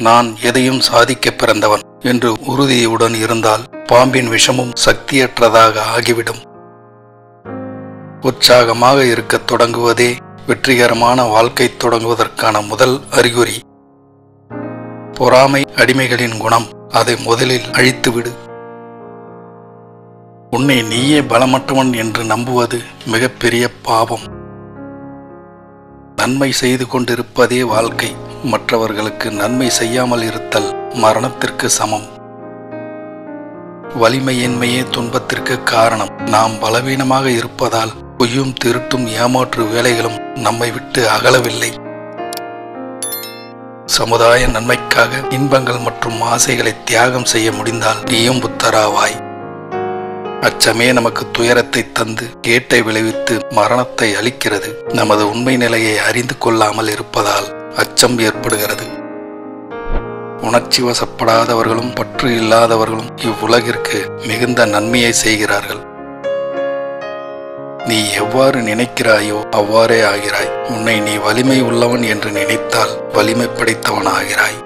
நான் எதையும் சாதிக்க பிறந்தவன் என்று உறுதியுடன் இருந்தால் பாம்பின் விஷமும் சக்தியற்றதாக ஆகிவிடும். உற்சாகமாக இருக்கத் தொடங்குவதே வெற்றிகரமான வாழ்க்கை தொடங்குவதற்கான முதல் அறிகுறி. பொறாமை அடிமைகளின் குணம். அதை முதலில் அழித்துவிடு. உன்னை நீயே பலமற்றவன் என்று நம்புவது மிகப்பெரிய பாவம். நன்மை செய்து கொண்டிருப்பதே வாழ்க்கை. மற்றவர்களுக்கு நன்மை செய்யாமல் இருத்தல் மரணத்திற்கு சமம். வலிமையின்மையே துன்பத்திற்கு காரணம். நாம் பலவீனமாக இருப்பதால் பொய்யும் திருட்டும் ஏமாற்று வேலைகளும் நம்மை விட்டு அகலவில்லை. சமுதாய நன்மைக்காக இன்பங்கள் மற்றும் ஆசைகளை தியாகம் செய்ய முடிந்தால் நீயும் புத்தராவாய். அச்சமே நமக்கு துயரத்தை தந்து கேட்டை விளைவித்து மரணத்தை அளிக்கிறது. நமது உண்மை நிலையை அறிந்து கொள்ளாமல் இருப்பதால் அச்சம் ஏற்படுகிறது. உணர்ச்சி வசப்படாதவர்களும் பற்று இல்லாதவர்களும் இவ்வுலகிற்கு மிகுந்த நன்மையை செய்கிறார்கள். நீ எவ்வாறு நினைக்கிறாயோ அவ்வாறே ஆகிறாய். உன்னை நீ வலிமை உள்ளவன் என்று நினைத்தால் வலிமை படைத்தவன் ஆகிறாய்.